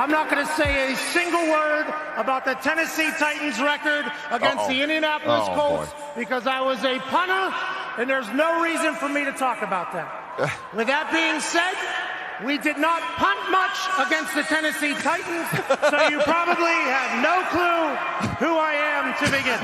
I'm not going to say a single word about the Tennessee Titans record against the Indianapolis Colts because I was a punter, and there's no reason for me to talk about that. With that being said, we did not punt much against the Tennessee Titans, so you probably have no clue who I am to begin.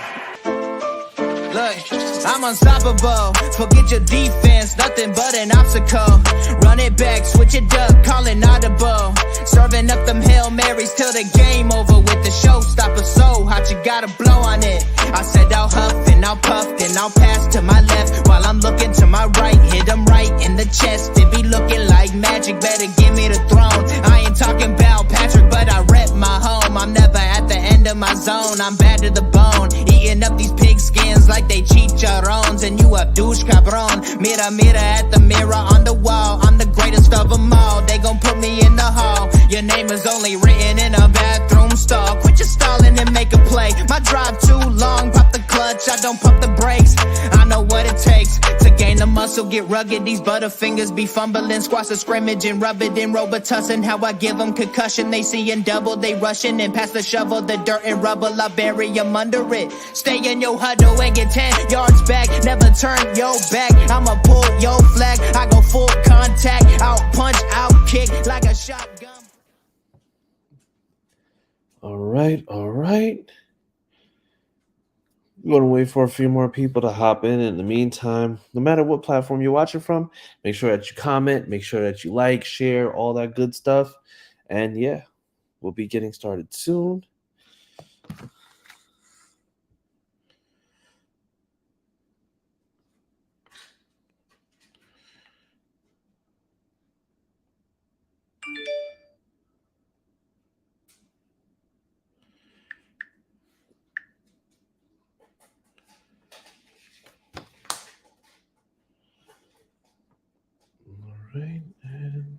Look, I'm unstoppable. Forget your defense, nothing but an obstacle. Run it back, switch it up, call it audible. Serving up them Hail Marys till the game over with the showstopper. So hot, you gotta blow on it. I said I'll huff and I'll puff, then I'll pass to my left while I'm looking to my right. Hit him right in the chest. It be looking like magic. Better give me the throne. I ain't talking about Patrick, but I rep my home. I'm never at the end of my zone. I'm bad to the bone. Eating up these pig skins like they chicharrones. And you a douche cabron. Mira, mira at the mirror on the wall. I'm the greatest of them all. They gon' put me in the hall. Your name is only written in a bathroom stall. Quit your stalling and make a play. My drive too long. Pop the clutch, I don't pump the brakes. I know what it takes to gain the muscle, get rugged. These butterfingers be fumbling. Squash a scrimmage and rub it in Robitussin. How I give them concussion. They see in double, they rushing and pass the shovel. The dirt and rubble, I bury them under it. Stay in your huddle and get 10 yards back. Never turn your back. I'ma pull your flag. I go full contact. Out punch, out kick like a shotgun. All right. We're going to wait for a few more people to hop in. In the meantime, no matter what platform you're watching from, make sure that you comment, make sure that you like, share, all that good stuff. And yeah, we'll be getting started soon. Right, and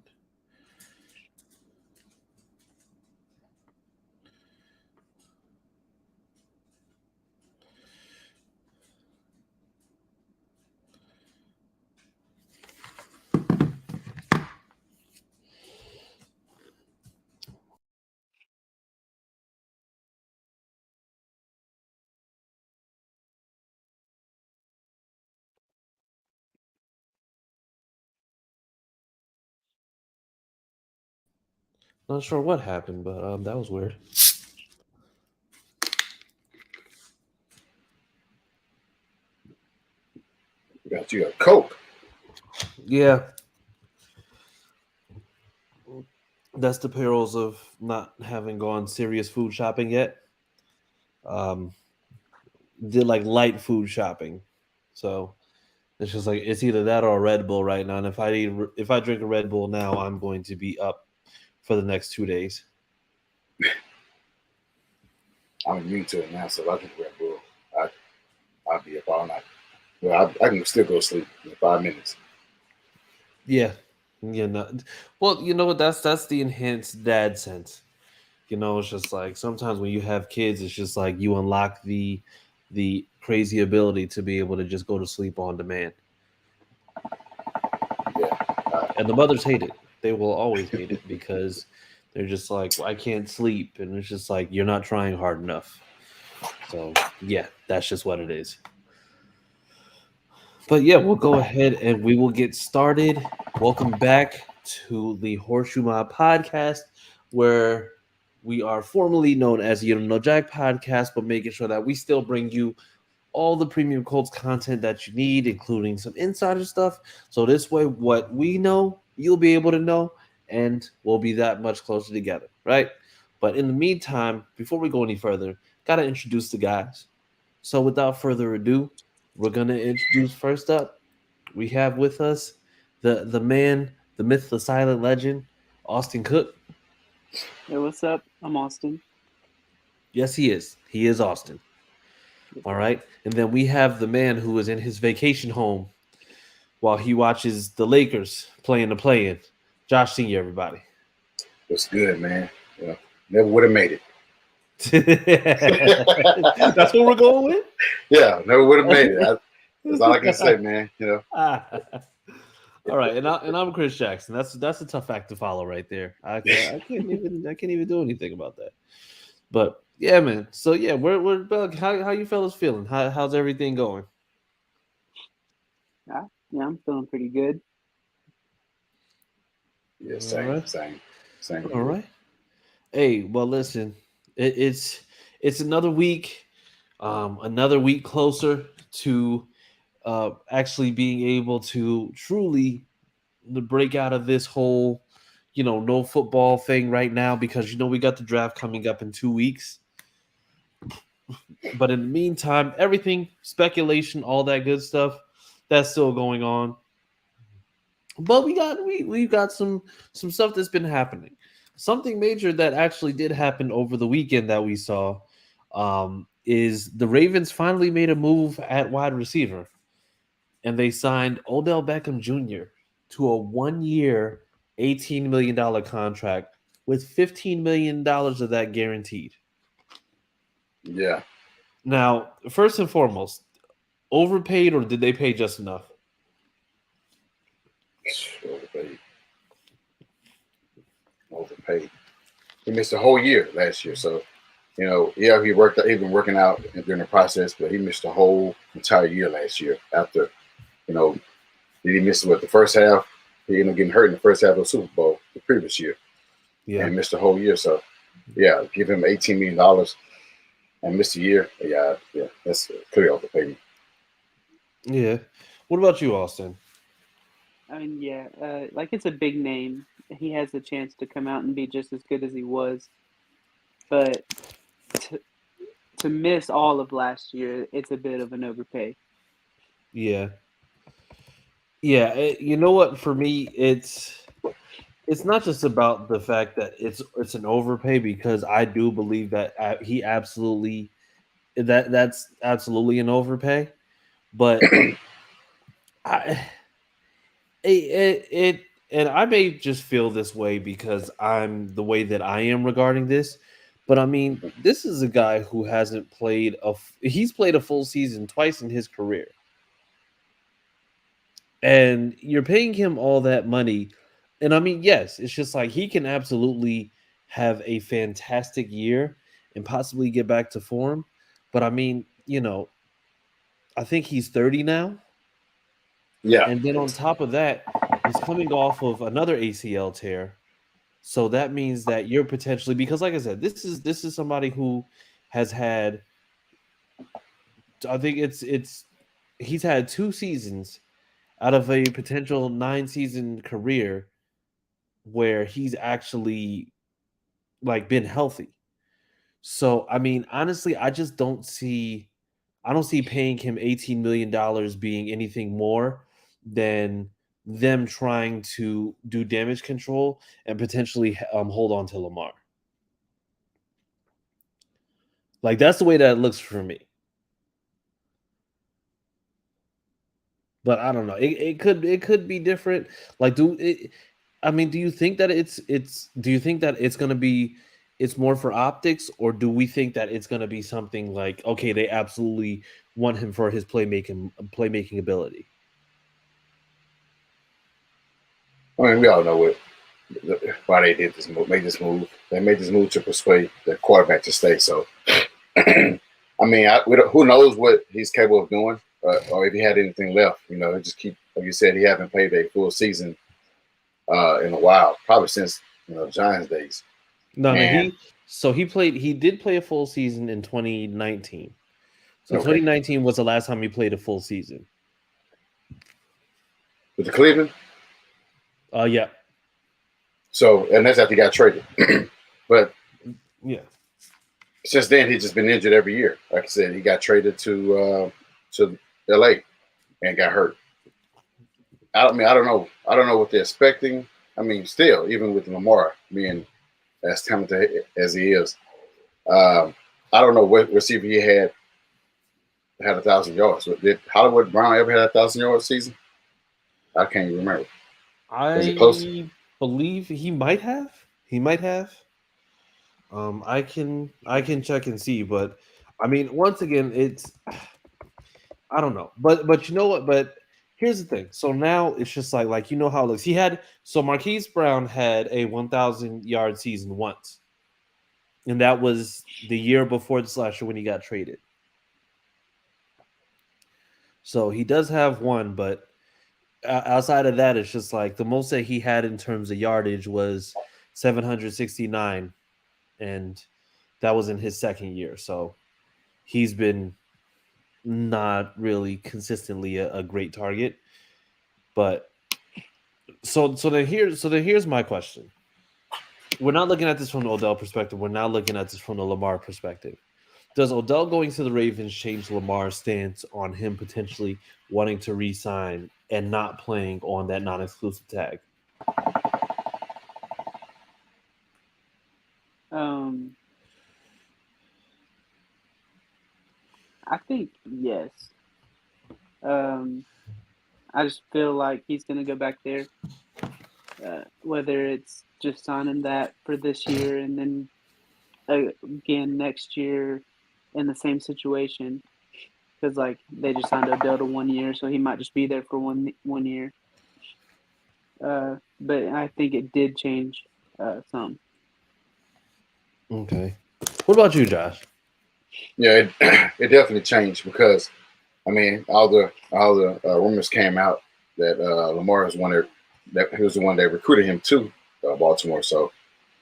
not sure what happened, but that was weird. Got you a Coke. Yeah. That's the perils of not having gone serious food shopping yet. Did like light food shopping. So it's just like it's either that or a Red Bull right now. And if I drink a Red Bull now, I'm going to be up for the next 2 days. I'm immune to it now, so if I drink Red Bull, I'll be up all night. Well, I can still go to sleep in 5 minutes. Yeah. Well, you know what? That's the enhanced dad sense. You know, it's just like sometimes when you have kids, it's just like you unlock the crazy ability to be able to just go to sleep on demand. Yeah. And the mothers hate it. They will always hate it because they're just like, well, I can't sleep. And it's just like, you're not trying hard enough. So, yeah, that's just what it is. But, yeah, we'll go ahead and we will get started. Welcome back to the HorseSHoe Mob podcast, where we are formerly known as the You Don't Know Jack podcast, but making sure that we still bring you all the premium Colts content that you need, including some insider stuff. So this way, what we know, you'll be able to know, and we'll be that much closer together, right? But in the meantime, before we go any further, got to introduce the guys. So without further ado, we're going to introduce first up, we have with us the man, the myth, the silent legend, Austin Cook. Hey, what's up? I'm Austin. Yes, he is. He is Austin. All right. And then we have the man who is in his vacation home while he watches the Lakers playing the play-in. Josh Senior, everybody. What's good, man? Yeah, never would have made it. That's what we're going with? Yeah, never would have made it. That's all I can say, man. You know. All right, and I'm Chris Jackson. That's a tough act to follow right there. I can't even do anything about that. But yeah, man. So yeah, we're how you fellas feeling? How's everything going? Yeah, I'm feeling pretty good. Yeah, All same, right, same, same all here. right. Hey, well, listen, it's another week closer to actually being able to truly break out of this whole, no football thing right now because we got the draft coming up in 2 weeks. But in the meantime, everything speculation, all that good stuff, that's still going on. But we've got some stuff that's been happening. Something major that actually did happen over the weekend that we saw is the Ravens finally made a move at wide receiver, and they signed Odell Beckham Jr. to a 1-year, $18 million contract with $15 million of that guaranteed. Yeah. Now, first and foremost, overpaid or did they pay just enough? Overpaid. He missed a whole year last year, so he been working out during the process, but he missed a whole entire year last year. After, did he miss the first half? He ended up getting hurt in the first half of the Super Bowl the previous year, and missed a whole year. So, yeah, give him $18 million and missed a year. Yeah, that's clearly overpaid. Yeah. What about you, Austin? I mean, yeah, like it's a big name. He has a chance to come out and be just as good as he was, but to miss all of last year, it's a bit of an overpay. Yeah. Yeah, you know what? For me, it's not just about the fact that it's an overpay because I do believe that he absolutely that's absolutely an overpay, but I it and I may just feel this way because I'm the way that I am regarding this, but I mean, this is a guy who hasn't he's played a full season twice in his career. And you're paying him all that money. And I mean, yes, it's just like he can absolutely have a fantastic year and possibly get back to form. But I mean, I think he's 30 now. Yeah. And then on top of that, he's coming off of another ACL tear. So that means that you're potentially, because like I said, this is somebody who has had, I think he's had 2 seasons out of a potential 9-season career where he's actually been healthy. So I mean, honestly, I don't see paying him $18 million being anything more than them trying to do damage control and potentially hold on to Lamar. Like that's the way that it looks for me. But I don't know. It could be different. I mean, do you think that it's going to be it's more for optics, or do we think that it's going to be something like, okay, they absolutely want him for his playmaking ability? I mean, we all know why they did this move. Made this move. They made this move to persuade the quarterback to stay. So, I mean, who knows what he's capable of doing, or if he had anything left. Just keep, like you said, he haven't played a full season in a while, probably since Giants days. No, he did play a full season in 2019. So 2019 was the last time he played a full season. With the Cleveland? Yeah. So, and that's after he got traded. But yeah, since then he's just been injured every year. Like I said, he got traded to LA and got hurt. I mean, I don't know what they're expecting. I mean, still, even with Lamar being as talented as he is, I don't know what receiver he had 1,000 yards. Did Hollywood Brown ever had 1,000-yard season? I can't even remember. Was it close? I believe he might have. I can check and see, but I mean, once again, I don't know. But you know what? But here's the thing. So now it's just like you know how it looks. Marquise Brown had a 1,000-yard season once, and that was the year before this last year when he got traded. So he does have one, but outside of that, it's just like the most that he had in terms of yardage was 769, and that was in his second year. So he's been not really consistently a great target. But so then here's my question. We're not looking at this from the Odell perspective. We're now looking at this from the Lamar perspective. Does Odell going to the Ravens change Lamar's stance on him potentially wanting to re-sign and not playing on that non-exclusive tag? I think yes. I just feel like he's going to go back there. Whether it's just signing that for this year and then again next year in the same situation, because like they just signed Odell to 1 year, so he might just be there for one year. But I think it did change some. Okay. What about you, Josh? Yeah, it definitely changed because, I mean, all the rumors came out that Lamar was that he was the one that recruited him to Baltimore. So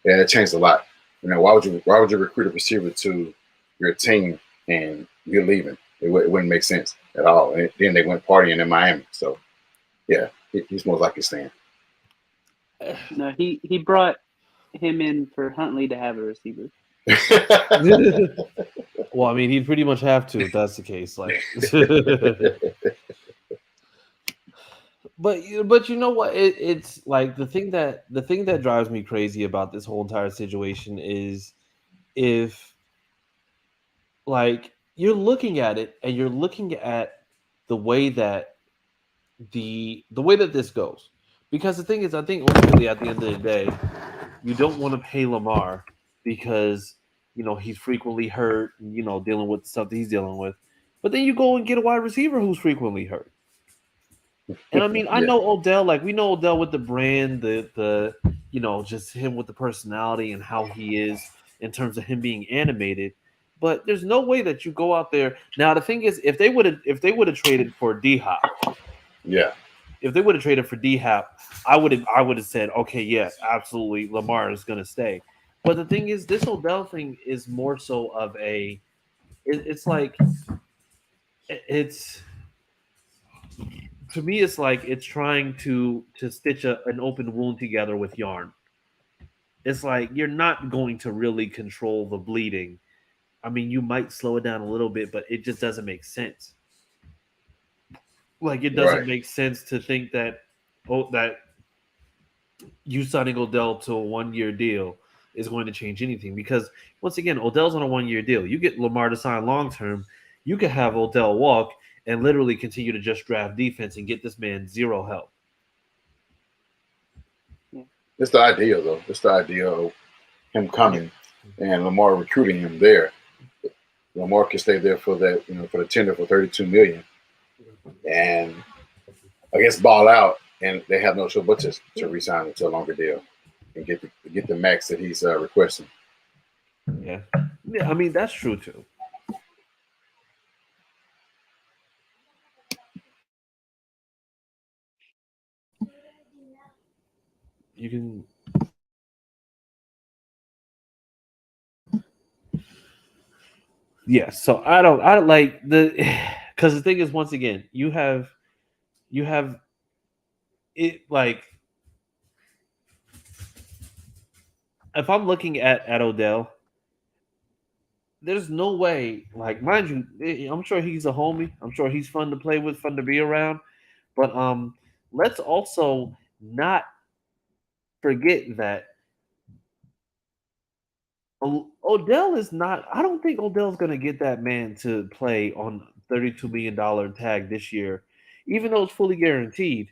yeah, it changed a lot. You know, why would you recruit a receiver to your team and you're leaving? It wouldn't make sense at all. And then they went partying in Miami. So yeah, he's most likely staying. No, he brought him in for Huntley to have a receiver. Well, I mean, he'd pretty much have to if that's the case. Like, but you know what? It's like the thing that drives me crazy about this whole entire situation is if like you're looking at it and you're looking at the way that the way that this goes. Because the thing is, I think ultimately at the end of the day, you don't want to pay Lamar because he's frequently hurt, dealing with stuff that he's dealing with. But then you go and get a wide receiver who's frequently hurt. And I mean, I Yeah. know Odell, like we know Odell with the brand, the just him with the personality and how he is in terms of him being animated. But there's no way that you go out there. Now the thing is, if they would have traded for D Hop, Yeah. if they would have traded for D Hop, I would have said, okay, yes, absolutely, Lamar is going to stay. But the thing is, this Odell thing is more so of it's like it's to me, it's like it's trying to stitch an open wound together with yarn. It's like you're not going to really control the bleeding. I mean, you might slow it down a little bit, but it just doesn't make sense. Like it doesn't Right. make sense to think that that you signing Odell to a 1 year deal is going to change anything because once again, Odell's on a 1 year deal. You get Lamar to sign long term, you could have Odell walk and literally continue to just draft defense and get this man zero help. Yeah. It's the idea though. It's the idea of him coming and Lamar recruiting him there. Lamar can stay there for that, for the tender for $32 million, and I guess ball out, and they have no choice but to resign him to a longer deal and get the max that he's requesting. Yeah, I mean that's true too. You can. Yeah, so I don't like because the thing is once again you have it like if I'm looking at Odell, there's no way like mind you, I'm sure he's a homie. I'm sure he's fun to play with, fun to be around. But let's also not forget that Odell is not. I don't think Odell's going to get that man to play on $32 million tag this year, even though it's fully guaranteed.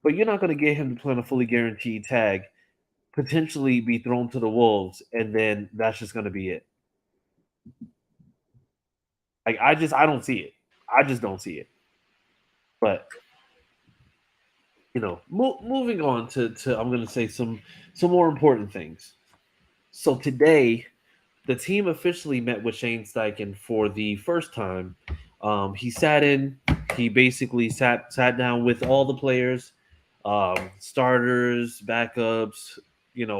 But you're not going to get him to play on a fully guaranteed tag, potentially be thrown to the wolves, and then that's just going to be it. Like I don't see it. I just don't see it. But moving on to I'm going to say some more important things. So today, the team officially met with Shane Steichen for the first time. He sat in. He basically sat down with all the players, starters, backups,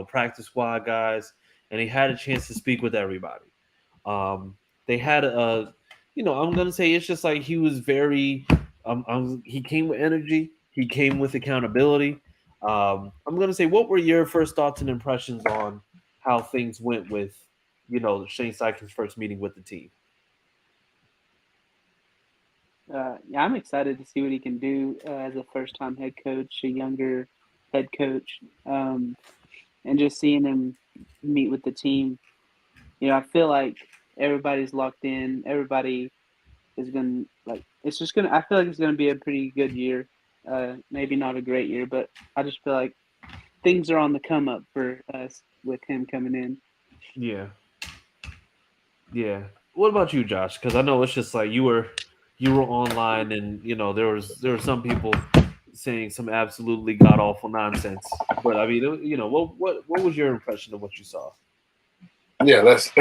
practice squad guys, and he had a chance to speak with everybody. They had I'm gonna say it's just like he was very, he came with energy. He came with accountability. I'm gonna say, what were your first thoughts and impressions on how things went with, Shane Steichen's first meeting with the team? Yeah, I'm excited to see what he can do as a first-time head coach, a younger head coach, and just seeing him meet with the team. I feel like everybody's locked in. Everybody is going to like. It's just gonna. I feel like it's gonna be a pretty good year. Maybe not a great year, but I just feel like things are on the come up for us with him coming in. Yeah, yeah. What about you, Josh? Because I know it's just like you were online, and there were some people saying some absolutely god awful nonsense. But I mean, what was your impression of what you saw? Yeah, let's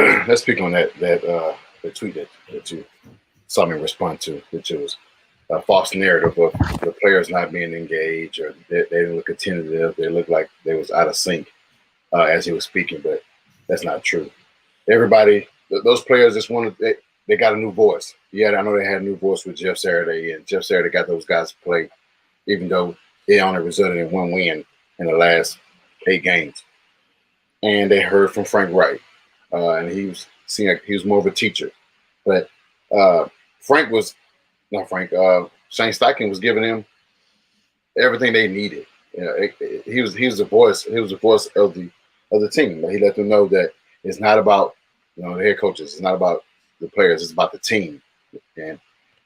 speak on that the tweet that you saw me respond to, which was a false narrative of the players not being engaged, or they didn't look attentive. They looked like they was out of sync as he was speaking, but that's not true. Everybody, those players just wanted they got a new voice. Yeah, I know they had a new voice with Jeff Saturday, and Jeff Saturday got those guys to play, even though they only resulted in one win in the last 8 games. And they heard from Frank Wright, and he was more of a teacher. But Frank was not Frank. Shane Steichen was giving them everything they needed. He was the voice. He was the voice of the team. He let them know that it's not about the head coaches. It's not about the players. It's about the team. And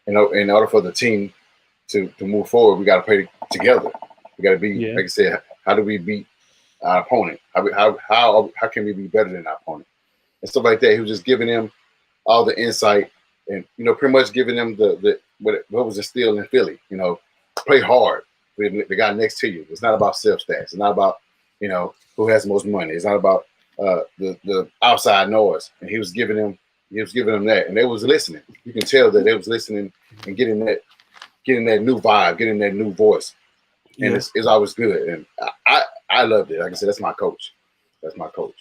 in order for the team to move forward, we got to play together. We got to be, like I said, how do we beat our opponent? How can we be better than our opponent? And stuff like that. He was just giving them all the insight, and pretty much giving them the what was instilled in Philly. Play hard with the guy next to you. It's not about self stats. It's not about who has the most money. It's not about the outside noise. And he was giving them that, and they was listening. You can tell that they was listening and getting that new vibe, getting that new voice. And it's always good. And I loved it. Like I said, that's my coach. That's my coach.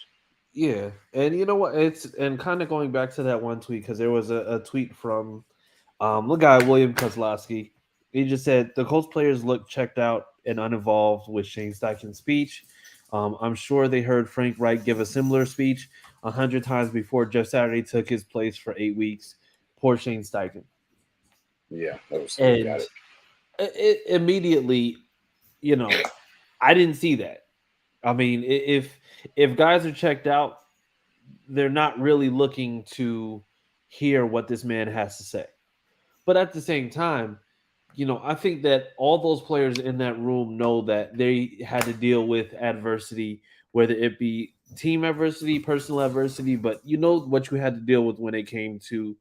Yeah, and you know what? It's and kind of going back to that one tweet, because there was a tweet from the guy William Kozlowski. He just said the Colts players look checked out and uninvolved with Shane Steichen's speech. I'm sure they heard Frank Wright give a similar speech 100 times before Jeff Saturday took his place for 8 weeks. Poor Shane Steichen. Yeah, that was and it immediately, I didn't see that. I mean, if guys are checked out, they're not really looking to hear what this man has to say. But at the same time, I think that all those players in that room know that they had to deal with adversity, whether it be team adversity, personal adversity, but what you had to deal with when it came to,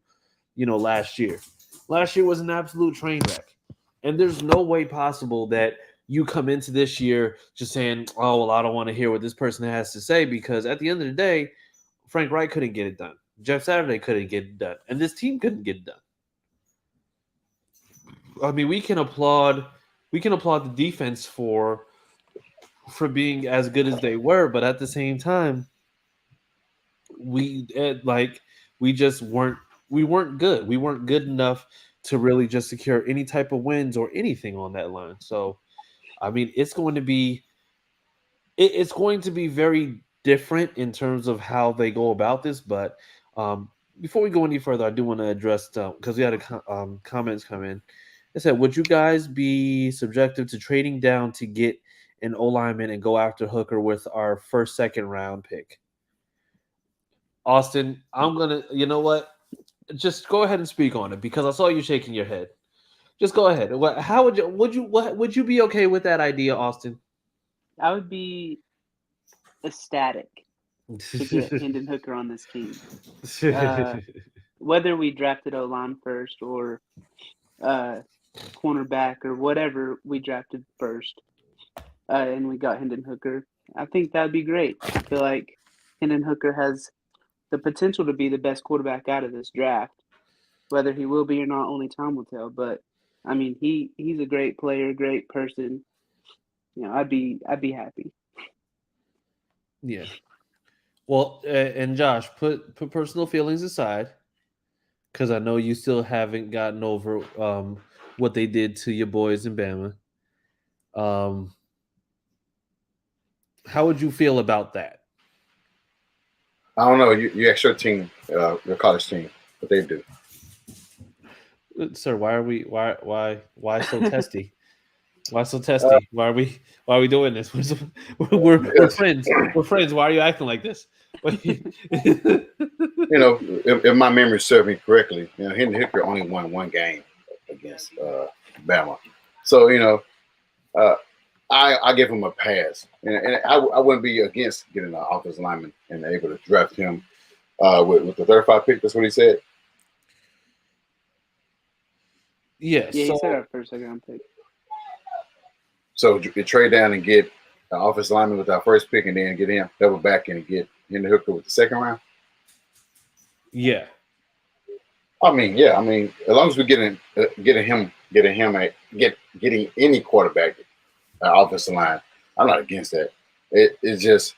last year. Last year was an absolute train wreck. And there's no way possible that you come into this year just saying, oh, well, I don't want to hear what this person has to say, because at the end of the day, Frank Wright couldn't get it done. Jeff Saturday couldn't get it done. And this team couldn't get it done. I mean, we can applaud the defense for being as good as they were, but at the same time, we just weren't good. We weren't good enough to really just secure any type of wins or anything on that line. So, I mean, it's going to be very different in terms of how they go about this. But before we go any further, I do want to address, because we had comments come in. It said, would you guys be subjective to trading down to get an O-lineman and go after Hooker with our first, second round pick? Austin, I'm going to, you know what? Just go ahead and speak on it, because I saw you shaking your head. Just go ahead. How would you be okay with that idea, Austin? I would be ecstatic to get Hendon Hooker on this team. Whether we drafted O-line first or cornerback or whatever we drafted first, and we got Hendon Hooker. I think that'd be great. I feel like Hendon Hooker has the potential to be the best quarterback out of this draft. Whether he will be or not, only time will tell. But I mean, he's a great player, great person. I'd be happy. Yeah. Well, and Josh, put personal feelings aside, because I know you still haven't gotten over what they did to your boys in Bama. How would you feel about that? I don't know. You ask your team, your college team, what they do. Sir, why so testy? Why so testy? Why are we doing this? We're friends. We're friends. Why are you acting like this? If my memory serves me correctly, Hendon Hooker only won one game against Bama. So, I give him a pass. And I wouldn't be against getting an offensive lineman and able to draft him with the 35 pick. That's what he said. Yeah, he said our first second round pick. So you trade down and get an offensive lineman with our first pick and then get him, double back and get Hendon Hooker with the second round? Yeah. I mean, as long as we're getting any quarterback offensive line, I'm not against that. It's just,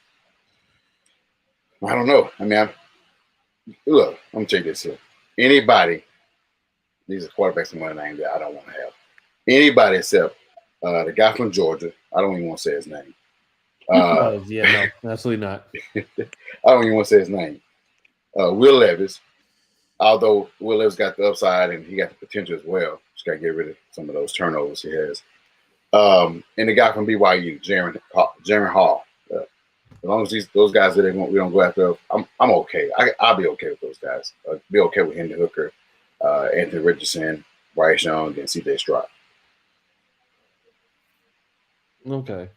I don't know. I mean, look, I'm gonna tell you this here. Anybody, these are quarterbacks in my name that I don't want to have. Anybody except the guy from Georgia. I don't even want to say his name. No, absolutely not. I don't even want to say his name. Will Levis. Although Will Levis got the upside and he got the potential as well. Just got to get rid of some of those turnovers he has. And the guy from BYU, Jaron Hall. As long as those guys that we don't go after, I'm okay. I'll be okay with those guys. Be okay with Hendon Hooker, Anthony Richardson, Bryce Young, and C.J. Stroud. Okay.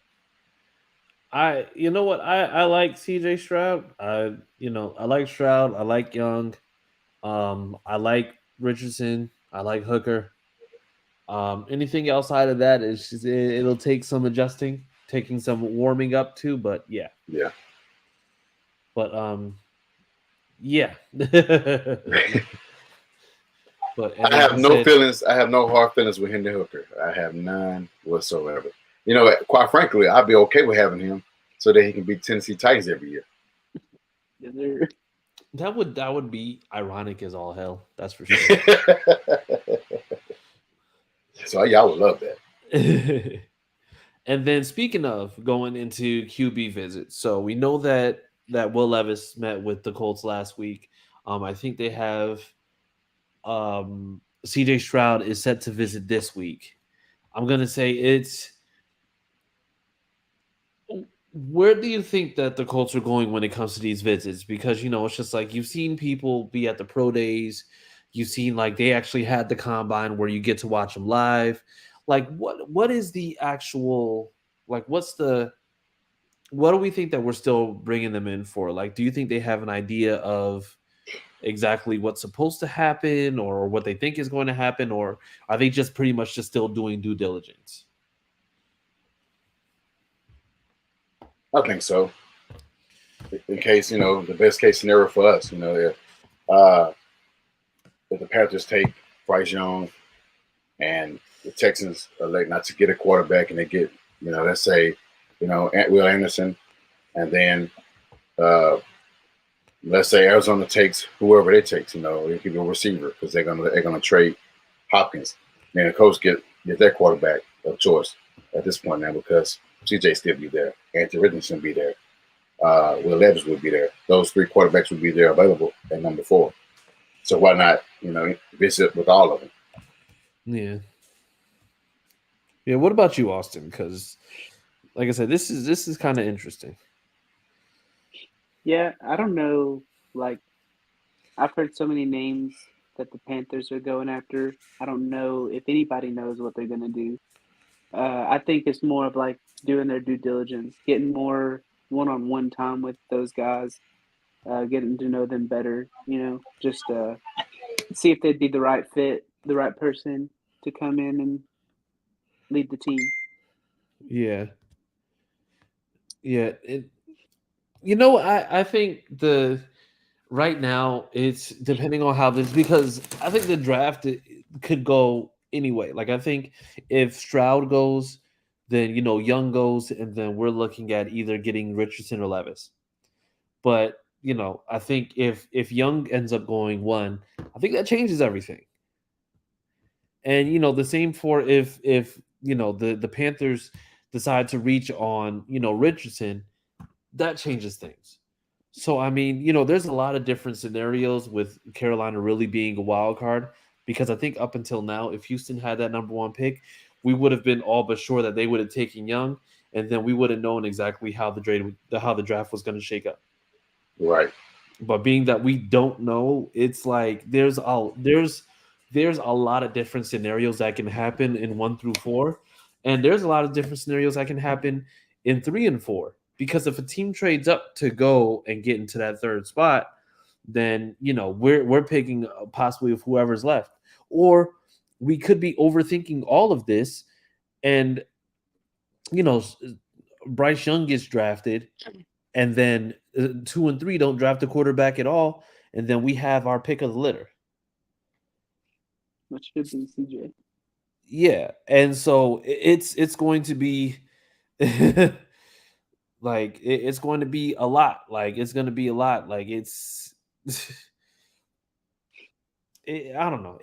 You know what? I like CJ Stroud. I like Stroud. I like Young. I like Richardson. I like Hooker. Anything outside of that is just, it'll take some adjusting, taking some warming up to, but yeah. Yeah. But yeah. But I have no feelings. I have no hard feelings with Hendon Hooker. I have none whatsoever. Quite frankly, I'd be okay with having him so that he can beat Tennessee Titans every year. That would be ironic as all hell. That's for sure. So y'all would love that. And then speaking of going into QB visits, so we know that Will Levis met with the Colts last week. I think they have CJ Stroud is set to visit this week. I'm gonna say it's. Where do you think that the Colts are going when it comes to these visits? Because it's just like you've seen people be at the pro days, you've seen like they actually had the combine where you get to watch them live. Like what is the actual like what do we think that we're still bringing them in for? Like, do you think they have an idea of exactly what's supposed to happen or what they think is going to happen, or are they just pretty much just still doing due diligence? I think so. In case, the best case scenario for us, if the Panthers take Bryce Young and the Texans elect not to get a quarterback and they get, let's say, Will Anderson, and then let's say Arizona takes whoever they take, it could be a receiver because they're gonna trade Hopkins. Then the coach get their quarterback of choice at this point now because CJ still be there, Anthony Richardson be there, Will Levis would be there. Those three quarterbacks would be there available at number 4. So why not, visit with all of them? Yeah. Yeah. What about you, Austin? Because, like I said, this is kind of interesting. Yeah, I don't know. Like, I've heard so many names that the Panthers are going after. I don't know if anybody knows what they're going to do. I think it's more of like doing their due diligence, getting more one-on-one time with those guys, getting to know them better, just see if they'd be the right fit, the right person to come in and lead the team. Yeah. Yeah, I think right now it's depending on how this, because I think the draft could go anyway. Like I think if Stroud goes, then Young goes, and then we're looking at either getting Richardson or Levis. But I think if Young ends up going one, I think that changes everything. And the same for if the Panthers decide to reach on Richardson, that changes things. So I mean, there's a lot of different scenarios with Carolina really being a wild card, because I think up until now, if Houston had that number one pick, we would have been all but sure that they would have taken Young, and then we would have known exactly how the draft was going to shake up. Right. But being that we don't know, it's like there's a lot of different scenarios that can happen in 1 through 4, and there's a lot of different scenarios that can happen in 3 and 4. Because if a team trades up to go and get into that third spot, then we're picking possibly of whoever's left, or we could be overthinking all of this, and Bryce Young gets drafted, and then 2 and 3 don't draft a quarterback at all, and then we have our pick of the litter. Which should be CJ. Yeah, and so it's going to be like it's going to be a lot. Like it's going to be a lot. Like it's I don't know.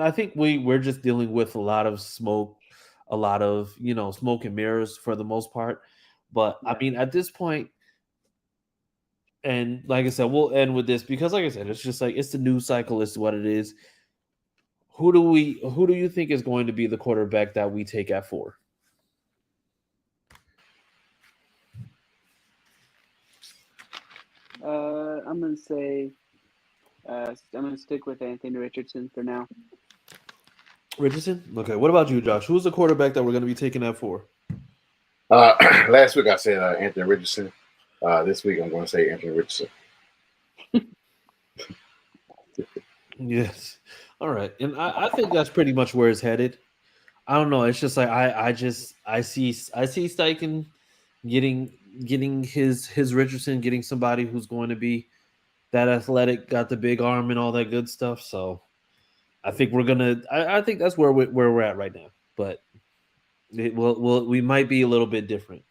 I think we're just dealing with a lot of smoke, a lot of smoke and mirrors for the most part. But I mean, at this point, and like I said, we'll end with this because, like I said, it's just like it's the news cycle. It's what it is. Who do you think is going to be the quarterback that we take at 4? I'm gonna say I'm gonna stick with Anthony Richardson for now. Richardson? Okay. What about you, Josh? Who's the quarterback that we're going to be taking at 4? Last week I said Anthony Richardson. This week I'm going to say Anthony Richardson. Yes. All right. And I think that's pretty much where it's headed. I don't know. It's just like I see Steichen getting his Richardson, getting somebody who's going to be that athletic, got the big arm and all that good stuff. So I think I think that's where we're at right now. But we might be a little bit different.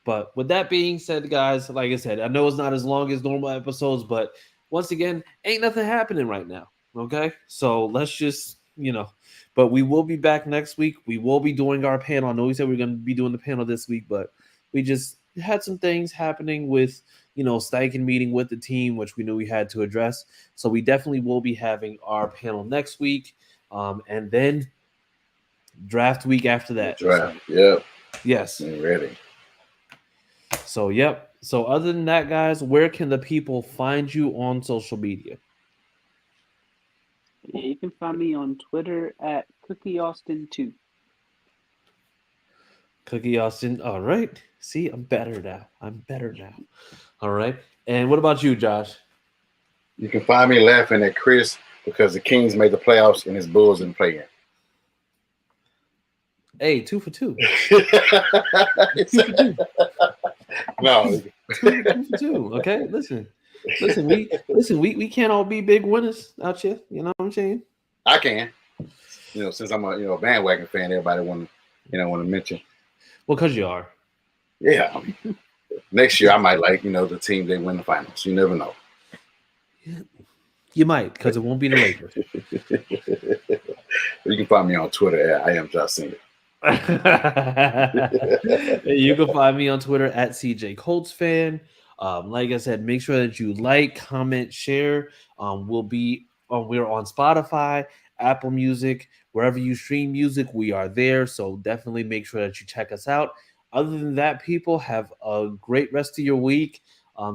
But with that being said, guys, like I said, I know it's not as long as normal episodes, but once again, ain't nothing happening right now. Okay, so let's just but we will be back next week. We will be doing our panel. I know we said we are going to be doing the panel this week, but we just had some things happening with Steichen meeting with the team, which we knew we had to address. So we definitely will be having our panel next week, and then draft week after that. Draft, yep. Yes. I'm ready. So, yep. So, other than that, guys, where can the people find you on social media? Yeah, you can find me on Twitter at CookieAustin2. Cookie Austin. All right. See, I'm better now. All right. And what about you, Josh? You can find me laughing at Chris because the Kings made the playoffs and his Bulls didn't play yet. Hey, 2 for 2. 2 for 2. No. 2 for 2. Okay, listen. We can't all be big winners out here. You know what I'm saying? I can. Since I'm a bandwagon fan, everybody want to mention. Well, because you are. Yeah. Next year I might like the team they win the finals. You never know. You might, because it won't be the Lakers. You can find me on Twitter at I am Josh Singer. You can find me on Twitter at CJ Colts fan. Like I said, make sure that you like, comment, share. We're on Spotify, Apple Music, wherever you stream music, we are there. So definitely make sure that you check us out. Other than that, people, have a great rest of your week.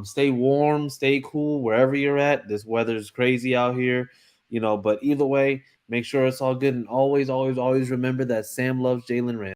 Stay warm, stay cool wherever you're at. This weather is crazy out here, but either way, make sure it's all good. And always, always, always remember that Sam loves Jalen Ramsey.